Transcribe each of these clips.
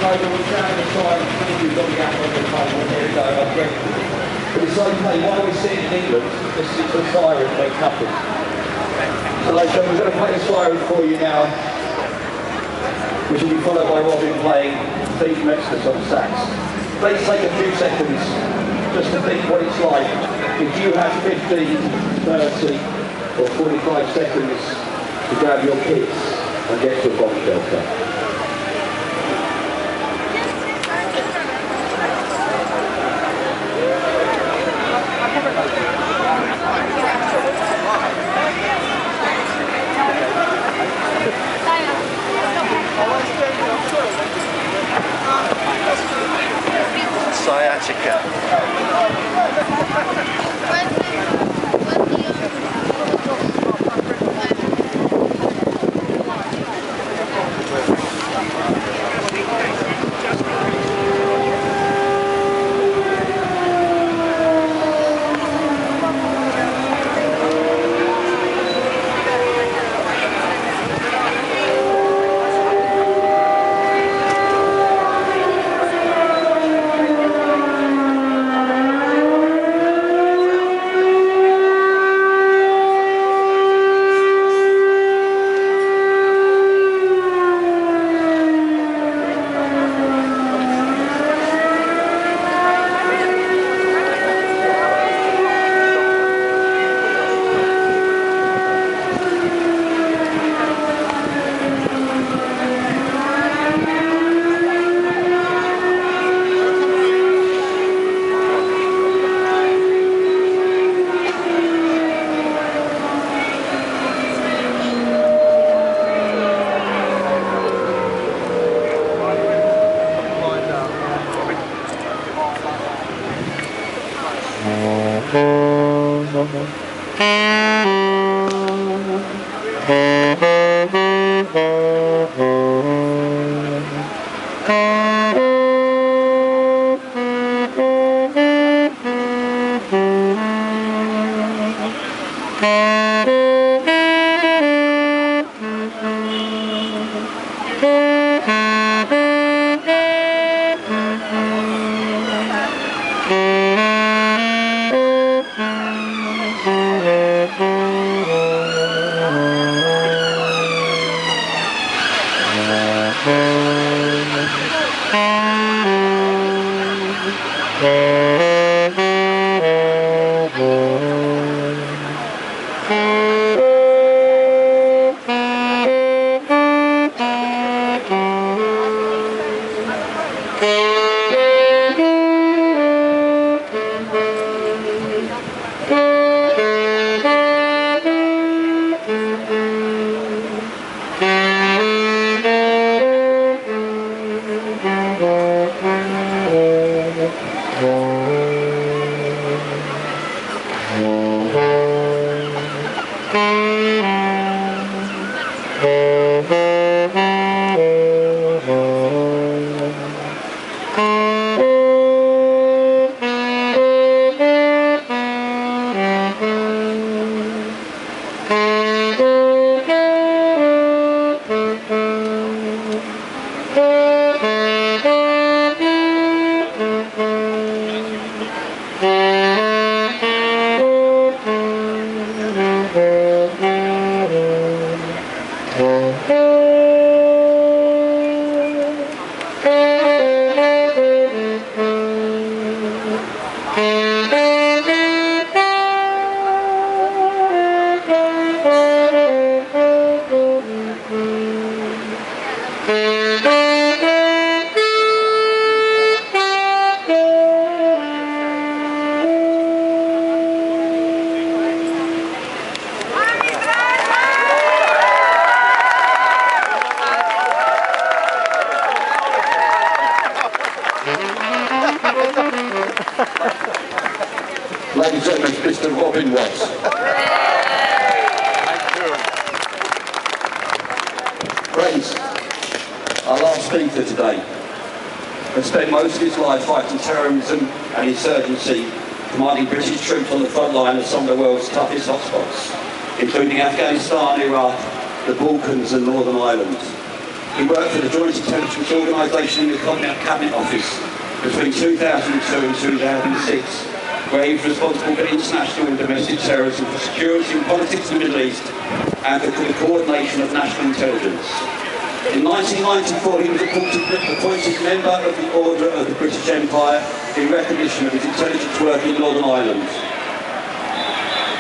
over, we'll stand aside. We've got the gap on the table. Here we go, I've read. But it's okay, while we're sitting in England, this is the siren when coupled. So ladies and gentlemen, we're going to play a siren for you now, which will be followed by Robin playing Steve Metzger's on sax. Please take a few seconds just to think what it's like if you have 15, 30 or 45 seconds to grab your kids and get to a bomb shelter. Sciatica. Ladies and gentlemen, Mr. Robin Watts. Friends, our last speaker today has spent most of his life fighting terrorism and insurgency, commanding British troops on the front line of some of the world's toughest hotspots, including Afghanistan, Iraq, the Balkans and Northern Ireland. He worked for the Joint Intelligence Organisation in the Cabinet Office between 2002 and 2006, where he was responsible for international and domestic terrorism, for security and politics in the Middle East, and for the coordination of national intelligence. In 1994, he was appointed member of the Order of the British Empire in recognition of his intelligence work in Northern Ireland.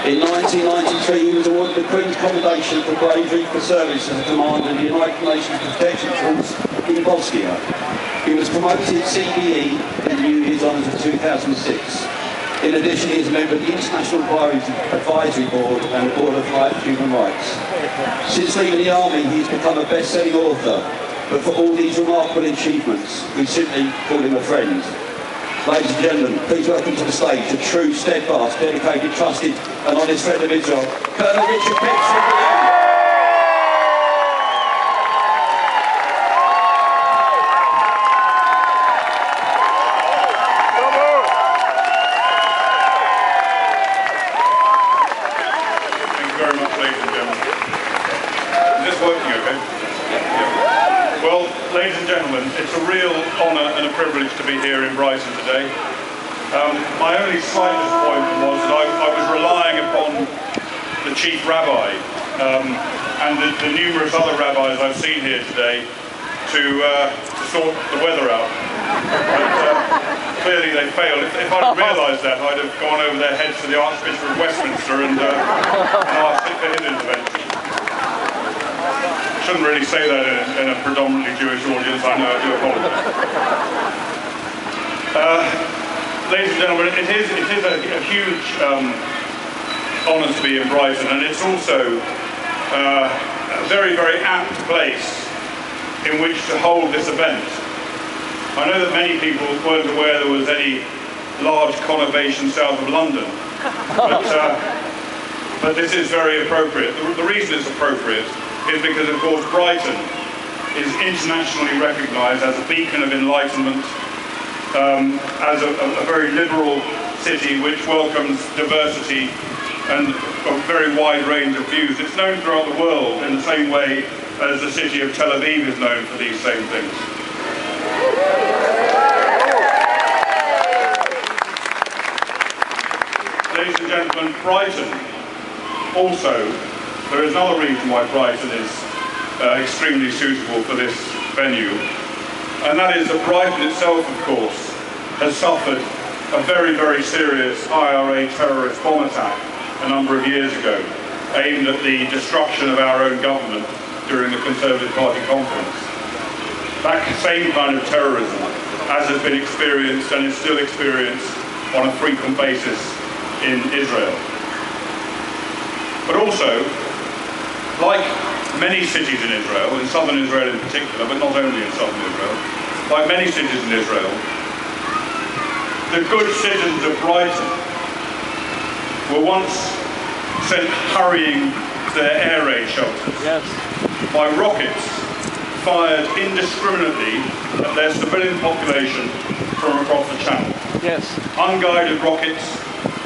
In 1993, he was awarded the Queen's Commendation for bravery for service as a commander in the United Nations Protection Force in Bosnia. He was promoted CBE in the New Year's Honours of 2006. In addition, he is a member of the International Advisory Board and the Board of Human Rights. Since leaving the army, he's become a best-selling author, but for all these remarkable achievements, we simply call him a friend. Ladies and gentlemen, please welcome to the stage a true, steadfast, dedicated, trusted and honest friend of Israel, Colonel Richard Kemp. It's a real honour and a privilege to be here in Brighton today. My only slight disappointment was that I was relying upon the chief rabbi and the numerous other rabbis I've seen here today to sort the weather out. But clearly they failed. If I'd realised that, I'd have gone over their heads to the Archbishop of Westminster and asked for his intervention. I shouldn't really say that in a predominantly Jewish audience, I know, I do apologise. Ladies and gentlemen, it is a huge honour to be in Brighton, and it's also a very, very apt place in which to hold this event. I know that many people weren't aware there was any large conurbation south of London, but this is very appropriate. The reason it's appropriate is because, of course, Brighton is internationally recognised as a beacon of enlightenment, as a very liberal city which welcomes diversity and a very wide range of views. It's known throughout the world in the same way as the city of Tel Aviv is known for these same things. Ladies and gentlemen, Brighton also, there is another reason why Brighton is extremely suitable for this venue, and that is that Brighton itself, of course, has suffered a very, very serious IRA terrorist bomb attack a number of years ago, aimed at the destruction of our own government during the Conservative Party conference. That same kind of terrorism, as has been experienced and is still experienced on a frequent basis in Israel. But also, like many cities in Israel, in southern Israel in particular, but not only in southern Israel, like many cities in Israel, the good citizens of Brighton were once sent hurrying to their air raid shelters by rockets fired indiscriminately at their civilian population from across the channel. Unguided rockets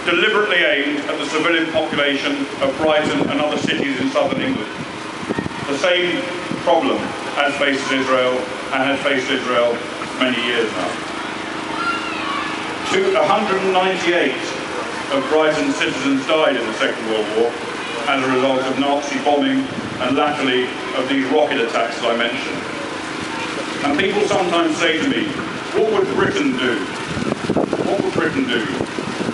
deliberately aimed at the civilian population of Brighton and other cities in southern England. The same problem has faced Israel and has faced Israel for many years now. 198 of Brighton's citizens died in the Second World War as a result of Nazi bombing and latterly of these rocket attacks that I mentioned. And people sometimes say to me, what would Britain do? What would Britain do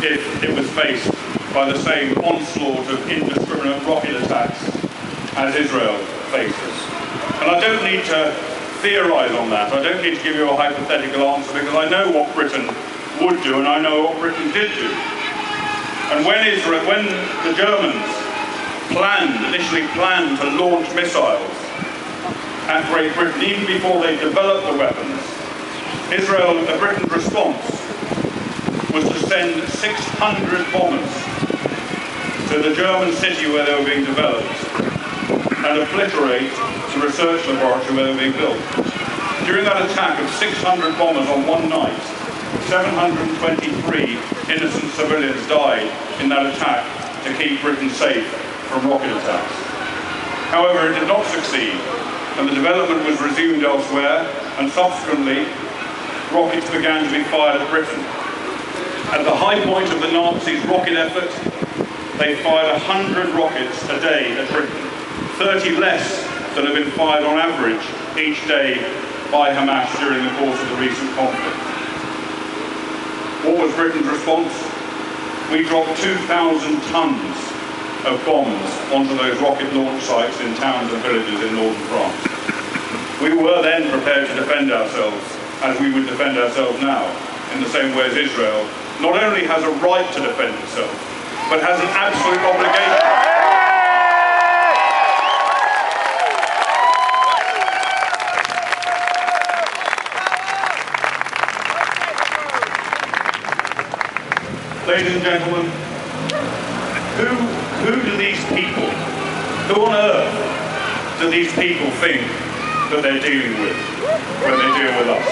if it was faced by the same onslaught of indiscriminate rocket attacks as Israel faces? And I don't need to theorise on that. I don't need to give you a hypothetical answer because I know what Britain would do and I know what Britain did do. And when the Germans initially planned to launch missiles at Great Britain, even before they developed the weapons, Britain's response was to send 600 bombers to the German city where they were being developed and obliterate the research laboratory where they were being built. During that attack of 600 bombers on one night, 723 innocent civilians died in that attack to keep Britain safe from rocket attacks. However, it did not succeed and the development was resumed elsewhere, and subsequently rockets began to be fired at Britain. At the high point of the Nazis' rocket effort, they fired 100 rockets a day at Britain, 30 less than have been fired on average each day by Hamas during the course of the recent conflict. What was Britain's response? We dropped 2,000 tons of bombs onto those rocket launch sites in towns and villages in northern France. We were then prepared to defend ourselves as we would defend ourselves now, in the same way as Israel not only has a right to defend itself, but has an absolute obligation. Ladies and gentlemen, who do these people, who on earth do these people think that they're dealing with when they deal with us?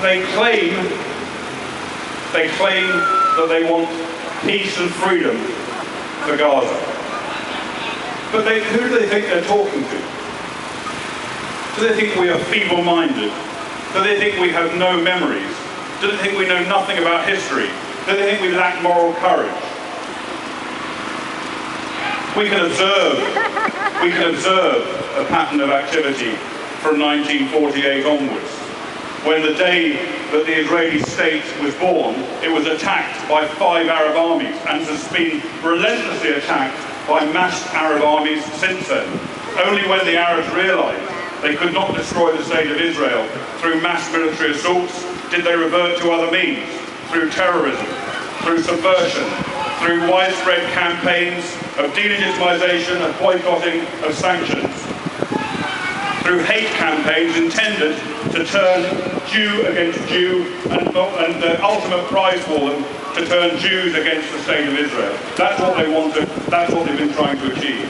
They claim that they want peace and freedom for Gaza. But who do they think they're talking to? Do they think we are feeble-minded? Do they think we have no memories? Do they think we know nothing about history? Do they think we lack moral courage? We can observe a pattern of activity from 1948 onwards. When the day that the Israeli state was born, it was attacked by 5 Arab armies and has been relentlessly attacked by massed Arab armies since then. Only when the Arabs realised they could not destroy the state of Israel through mass military assaults did they revert to other means, through terrorism, through subversion, through widespread campaigns of delegitimization, of boycotting, of sanctions, through hate campaigns intended to turn Jew against Jew and the ultimate prize for them to turn Jews against the state of Israel. That's what they wanted, that's what they've been trying to achieve.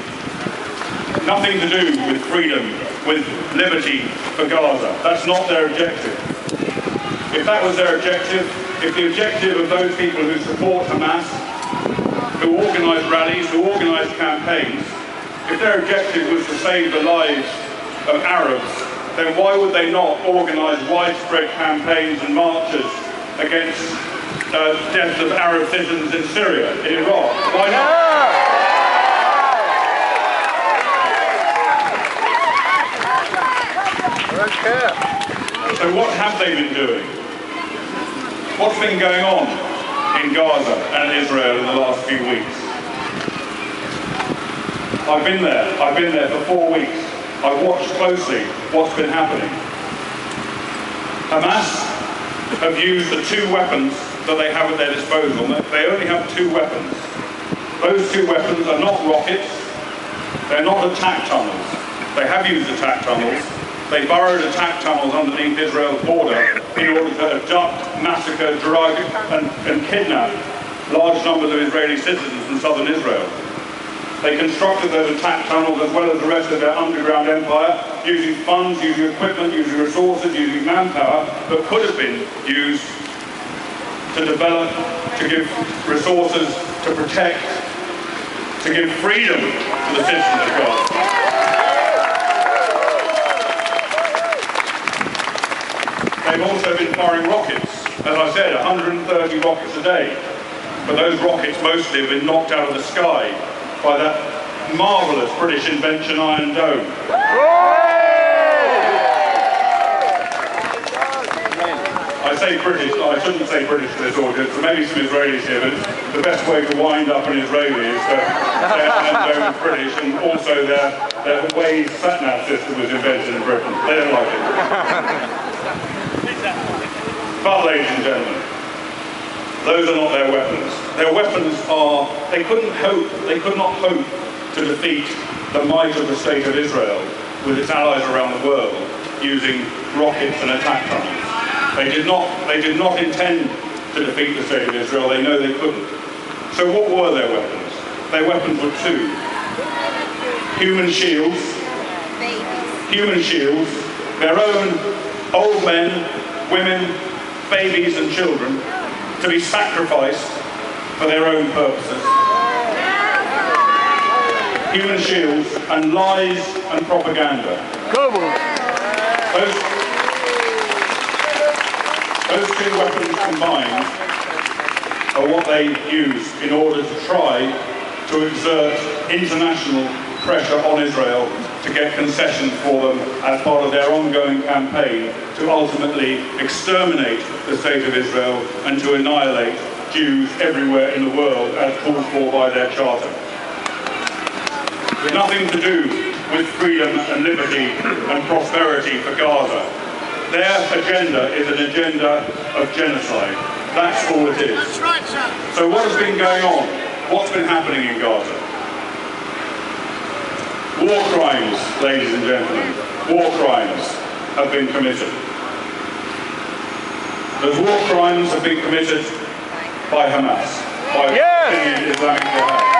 Nothing to do with freedom, with liberty for Gaza. That's not their objective. If that was their objective, if the objective of those people who support Hamas, who organise rallies, who organise campaigns, if their objective was to save the lives of Arabs, then why would they not organise widespread campaigns and marches against deaths of Arab citizens in Syria, in Iraq? Why not? So what have they been doing? What's been going on in Gaza and Israel in the last few weeks? I've been there for 4 weeks. I've watched closely what's been happening. Hamas have used the 2 weapons that they have at their disposal. They only have 2 weapons. Those 2 weapons are not rockets, they're not attack tunnels. They have used attack tunnels. They burrowed attack tunnels underneath Israel's border in order to abduct, massacre, drug and kidnap large numbers of Israeli citizens from southern Israel. They constructed those attack tunnels as well as the rest of their underground empire using funds, using equipment, using resources, using manpower that could have been used to develop, to give resources, to protect, to give freedom to the citizens of Gaza. They've also been firing rockets. As I said, 130 rockets a day. But those rockets mostly have been knocked out of the sky by that marvellous British invention, Iron Dome. I say British, I shouldn't say British to this audience, there may be some Israelis here, but the best way to wind up an Israeli is that their Iron Dome is British, and also their Waze sat-nav system was invented in Britain. They don't like it. But, ladies and gentlemen, those are not their weapons. Their weapons are, they could not hope to defeat the might of the state of Israel with its allies around the world using rockets and attack tunnels. They did not intend to defeat the state of Israel. They know they couldn't. So what were their weapons? Their weapons were 2. Human shields. Human shields. Their own old men, women, babies and children to be sacrificed for their own purposes. Human shields and lies and propaganda. Those two weapons combined are what they use in order to try to exert international pressure on Israel to get concessions for them as part of their ongoing campaign to ultimately exterminate the state of Israel and to annihilate Jews everywhere in the world as called for by their charter. Nothing to do with freedom and liberty and prosperity for Gaza. Their agenda is an agenda of genocide. That's all it is. That's right, sir. So what has been going on? What's been happening in Gaza? War crimes, ladies and gentlemen. War crimes have been committed. Those war crimes have been committed by Hamas, by the Islamic Jihad.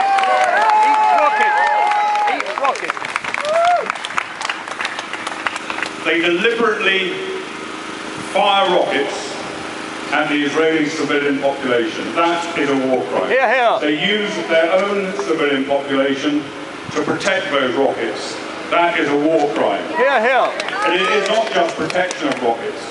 They deliberately fire rockets at the Israeli civilian population. That is a war crime. They use their own civilian population to protect those rockets. That is a war crime. And it is not just protection of rockets.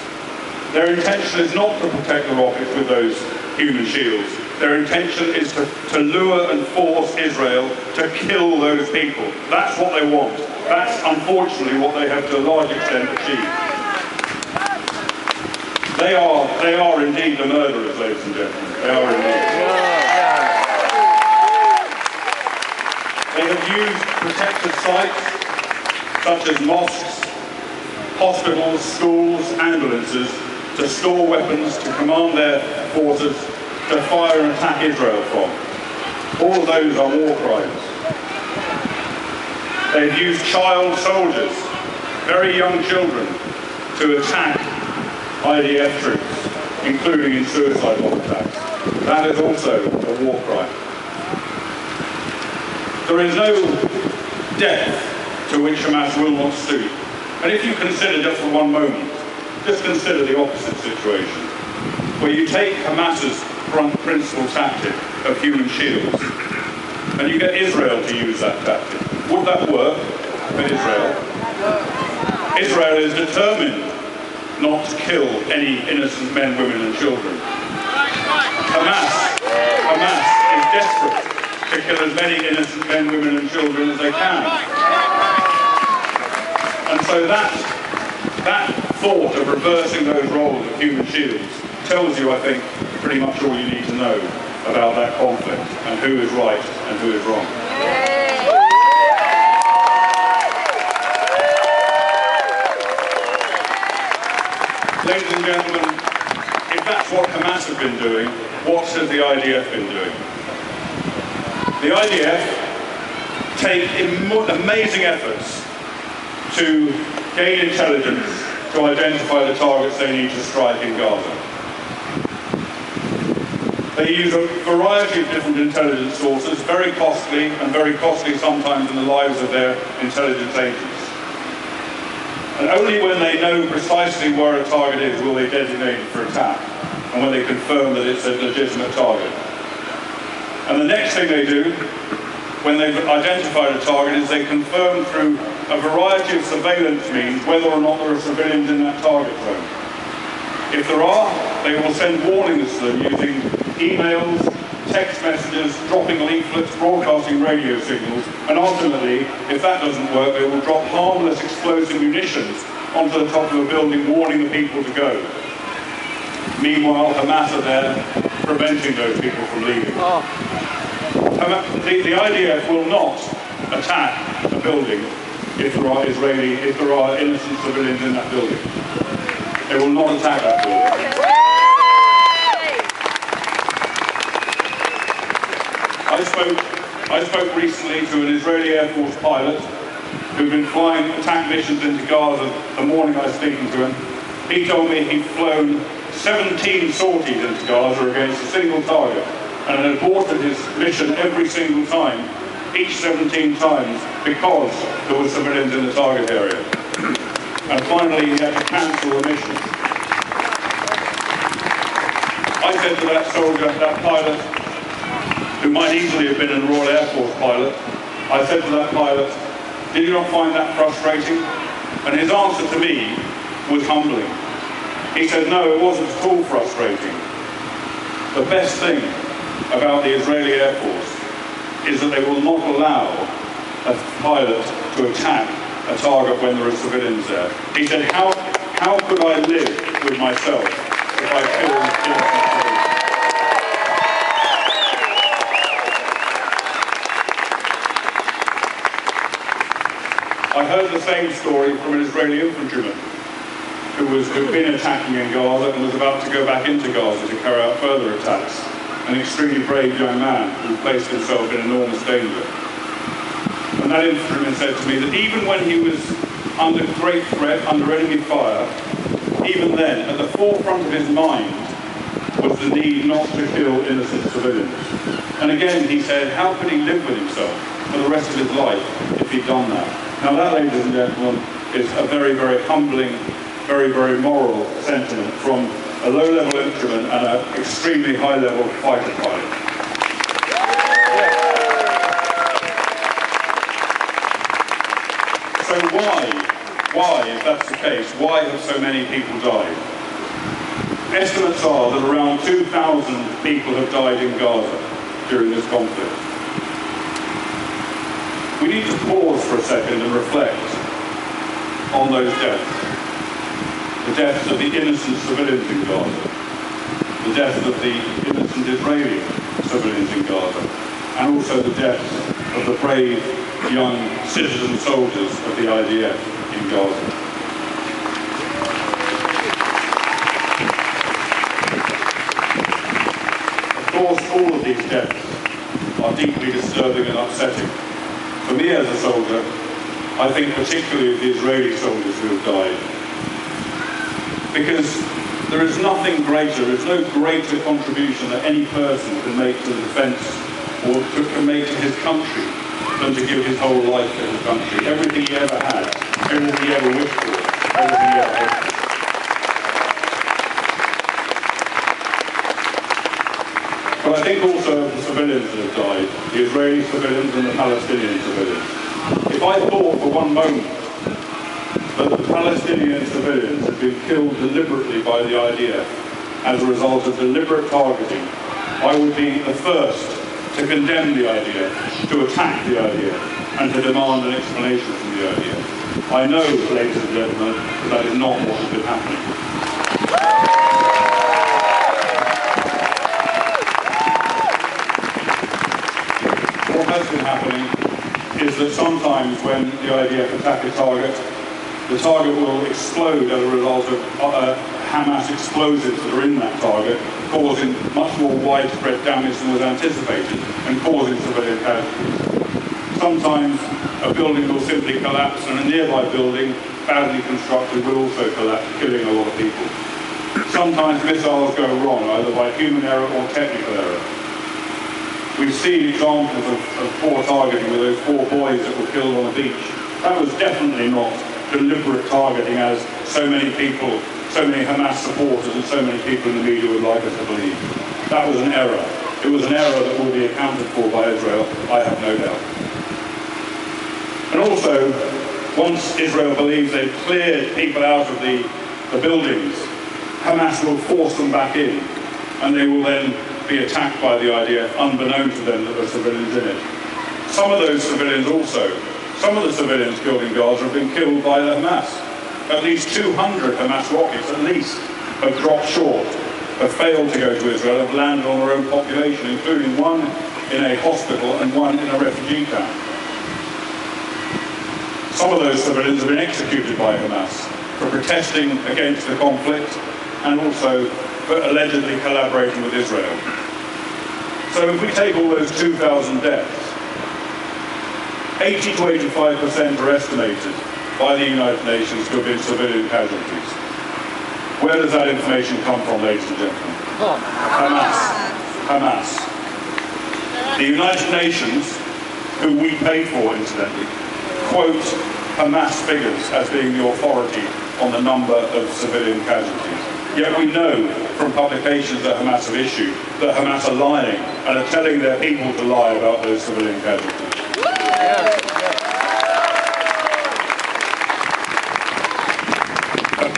Their intention is not to protect the rockets with those human shields. Their intention is to lure and force Israel to kill those people. That's what they want. That's unfortunately what they have to a large extent achieved. They are indeed the murderers, ladies and gentlemen. They are indeed. They have used protected sites such as mosques, hospitals, schools, ambulances to store weapons, to command their forces to fire and attack Israel from. All of those are war crimes. They've used child soldiers, very young children, to attack IDF troops, including in suicide bomb attacks. That is also a war crime. There is no depth to which Hamas will not stoop. And if you consider just for one moment, just consider the opposite situation, where you take Hamas's principal tactic of human shields, and you get Israel to use that tactic. Would that work for Israel? Israel is determined not to kill any innocent men, women and children. Hamas is desperate to kill as many innocent men, women and children as they can. And so that thought of reversing those roles of human shields tells you, I think, pretty much all you need to know about that conflict and who is right and who is wrong. Ladies and gentlemen, if that's what Hamas have been doing, what has the IDF been doing? The IDF take amazing efforts to gain intelligence to identify the targets they need to strike in Gaza. They use a variety of different intelligence sources, very costly sometimes in the lives of their intelligence agents. And only when they know precisely where a target is will they designate it for attack, and when they confirm that it's a legitimate target. And the next thing they do, when they've identified a target, is they confirm through a variety of surveillance means whether or not there are civilians in that target zone. If there are, they will send warnings to them using emails, text messages, dropping leaflets, broadcasting radio signals, and ultimately, if that doesn't work, they will drop harmless explosive munitions onto the top of a building, warning the people to go. Meanwhile, Hamas are there preventing those people from leaving. The IDF will not attack a building if there are innocent civilians in that building. They will not attack that building. I spoke recently to an Israeli Air Force pilot who'd been flying attack missions into Gaza the morning I was speaking to him. He told me he'd flown 17 sorties into Gaza against a single target and had aborted his mission every single time, each 17 times, because there were civilians in the target area. And finally he had to cancel the mission. I said to that soldier, that pilot, who might easily have been a Royal Air Force pilot, I said to that pilot, "Did you not find that frustrating?" And his answer to me was humbling. He said, "No, it wasn't at all frustrating. The best thing about the Israeli Air Force is that they will not allow a pilot to attack a target when there are civilians there." He said, how could I live with myself if I killed innocent civilians?" I heard the same story from an Israeli infantryman who'd been attacking in Gaza and was about to go back into Gaza to carry out further attacks. An extremely brave young man who placed himself in enormous danger. And that infantryman said to me that even when he was under great threat, under enemy fire, even then, at the forefront of his mind was the need not to kill innocent civilians. And again, he said, how could he live with himself for the rest of his life if he'd done that? Now that, ladies and gentlemen, is a very, very humbling, very, very moral sentiment from a low-level infantryman and an extremely high-level fighter pilot. So why, if that's the case, why have so many people died? Estimates are that around 2,000 people have died in Gaza during this conflict. We need to pause for a second and reflect on those deaths. The deaths of the innocent civilians in Gaza, the deaths of the innocent Israeli civilians in Gaza, and also the deaths of the brave young citizen soldiers of the IDF in Gaza. Of course, all of these deaths are deeply disturbing and upsetting. For me as a soldier, I think particularly of the Israeli soldiers who have died. Because there is nothing greater, there is no greater contribution that any person can make to the defence or can make to his country than to give his whole life to his country. Everything he ever had, everything he ever wished for, everything he ever hoped for. But I think also of the civilians that have died, the Israeli civilians and the Palestinian civilians. If I thought for one moment that the Palestinian civilians had been killed deliberately by the IDF as a result of deliberate targeting, I would be the first to condemn the IDF, to attack the IDF, and to demand an explanation from the IDF. I know, ladies and gentlemen, that is not what has been happening. What has been happening is that sometimes when the IDF attack a target, the target will explode as a result of Hamas explosives that are in that target, causing much more widespread damage than was anticipated and causing civilian casualties. Sometimes a building will simply collapse and a nearby building, badly constructed, will also collapse, killing a lot of people. Sometimes missiles go wrong, either by human error or technical error. We've seen examples of poor targeting with those 4 boys that were killed on a beach. That was definitely not deliberate targeting as so many people, so many Hamas supporters and so many people in the media would like us to believe. That was an error. It was an error that will be accounted for by Israel, I have no doubt. And also, once Israel believes they've cleared people out of the buildings, Hamas will force them back in, and they will then be attacked by the IDF, unbeknown to them that there are civilians in it. Some of those civilians also, some of the civilians killed in Gaza have been killed by the Hamas. At least 200 Hamas rockets, at least, have dropped short, have failed to go to Israel, have landed on their own population, including one in a hospital and one in a refugee camp. Some of those civilians have been executed by Hamas for protesting against the conflict and also for allegedly collaborating with Israel. So if we take all those 2,000 deaths, 80 to 85% are estimated by the United Nations to have been civilian casualties. Where does that information come from, ladies and gentlemen? Hamas. The United Nations, who we pay for, incidentally, quote Hamas figures as being the authority on the number of civilian casualties. Yet we know from publications that Hamas have issued that Hamas are lying and are telling their people to lie about those civilian casualties. A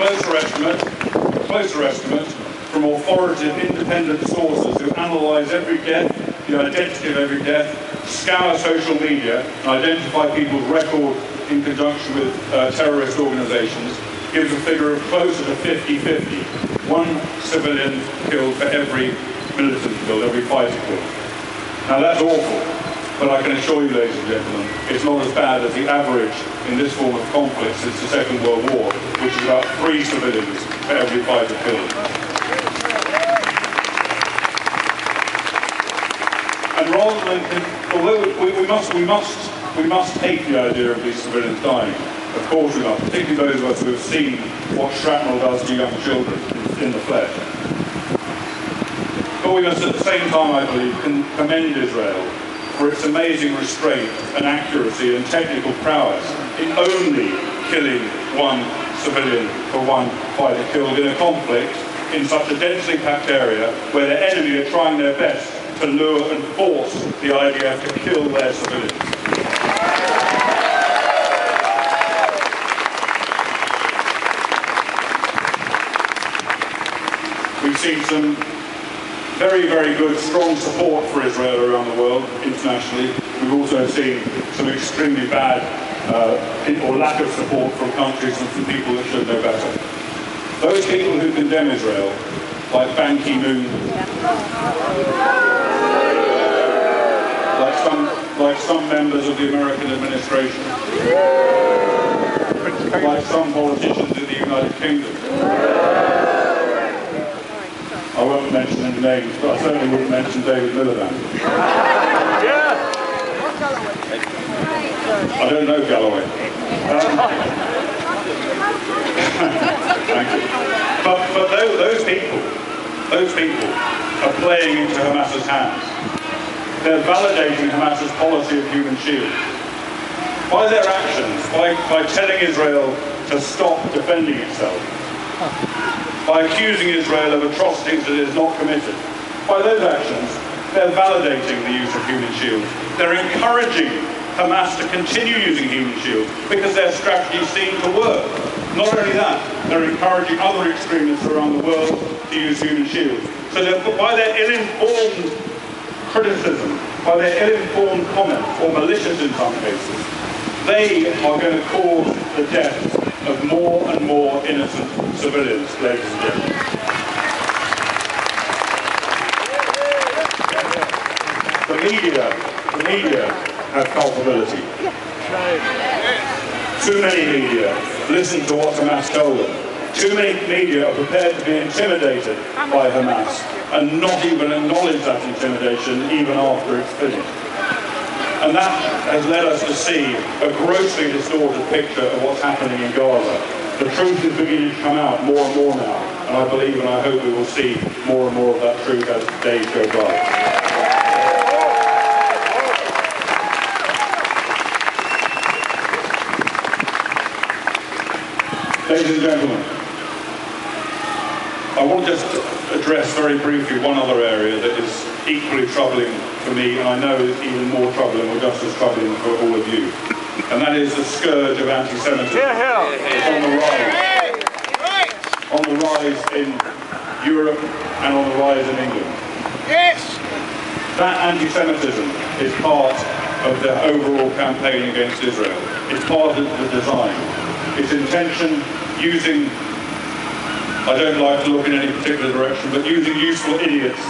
closer estimate from authoritative independent sources who analyse every death, the identity of every death, scour social media and identify people's record in conjunction with terrorist organisations, gives a figure of closer to 50-50. One civilian killed for every militant killed, every fighter killed. Now that's awful, but I can assure you, ladies and gentlemen, it's not as bad as the average in this form of conflict since the Second World War, which is about 3 civilians for every fighter killed. And rather than, although we must hate the idea of these civilians dying, of course we must, particularly those of us who have seen what shrapnel does to young children in the flesh. But we must at the same time, I believe, commend Israel for its amazing restraint and accuracy and technical prowess in only killing one civilian for one fighter killed in a conflict in such a densely packed area where their enemy are trying their best to lure and force the IDF to kill their civilians. We've seen some very, very good, strong support for Israel around the world, internationally. We've also seen some extremely bad or lack of support from countries and from people that should know better. Those people who condemn Israel, like Ban Ki-moon, like some members of the American administration, like some politicians in the United Kingdom. I won't mention any names, but I certainly wouldn't mention David Miliband. I don't know Galloway. Thank you. But those people are playing into Hamas's hands. They're validating Hamas's policy of human shield. By their actions, by telling Israel to stop defending itself, by accusing Israel of atrocities that it has not committed. By those actions, they're validating the use of human shields. They're encouraging Hamas to continue using human shields because their strategy seemed to work. Not only that, they're encouraging other extremists around the world to use human shields. So by their ill-informed criticism, by their ill-informed comments, or malicious in some cases, they are going to cause the death of more and more innocent civilians, ladies and gentlemen. The media have culpability. Too many media listen to what Hamas told them. Too many media are prepared to be intimidated by Hamas and not even acknowledge that intimidation even after it's finished. And that has led us to see a grossly distorted picture of what's happening in Gaza. The truth is beginning to come out more and more now, and I believe and I hope we will see more and more of that truth as days go by. Ladies and gentlemen, I want to just address very briefly one other area that is equally troubling for me, and I know is even more troubling or just as troubling for all of you. And that is the scourge of anti-Semitism. It's on the rise. On the rise in Europe and on the rise in England. Yes! That anti-Semitism is part of the overall campaign against Israel. It's part of the design. Its intention, using, I don't like to look in any particular direction, but using useful idiots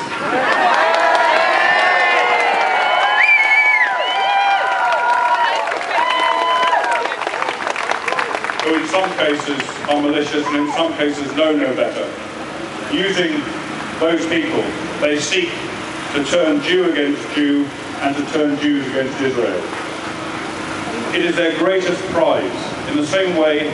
who in some cases are malicious and in some cases know no better. Using those people, they seek to turn Jew against Jew and to turn Jews against Israel. It is their greatest prize, in the same way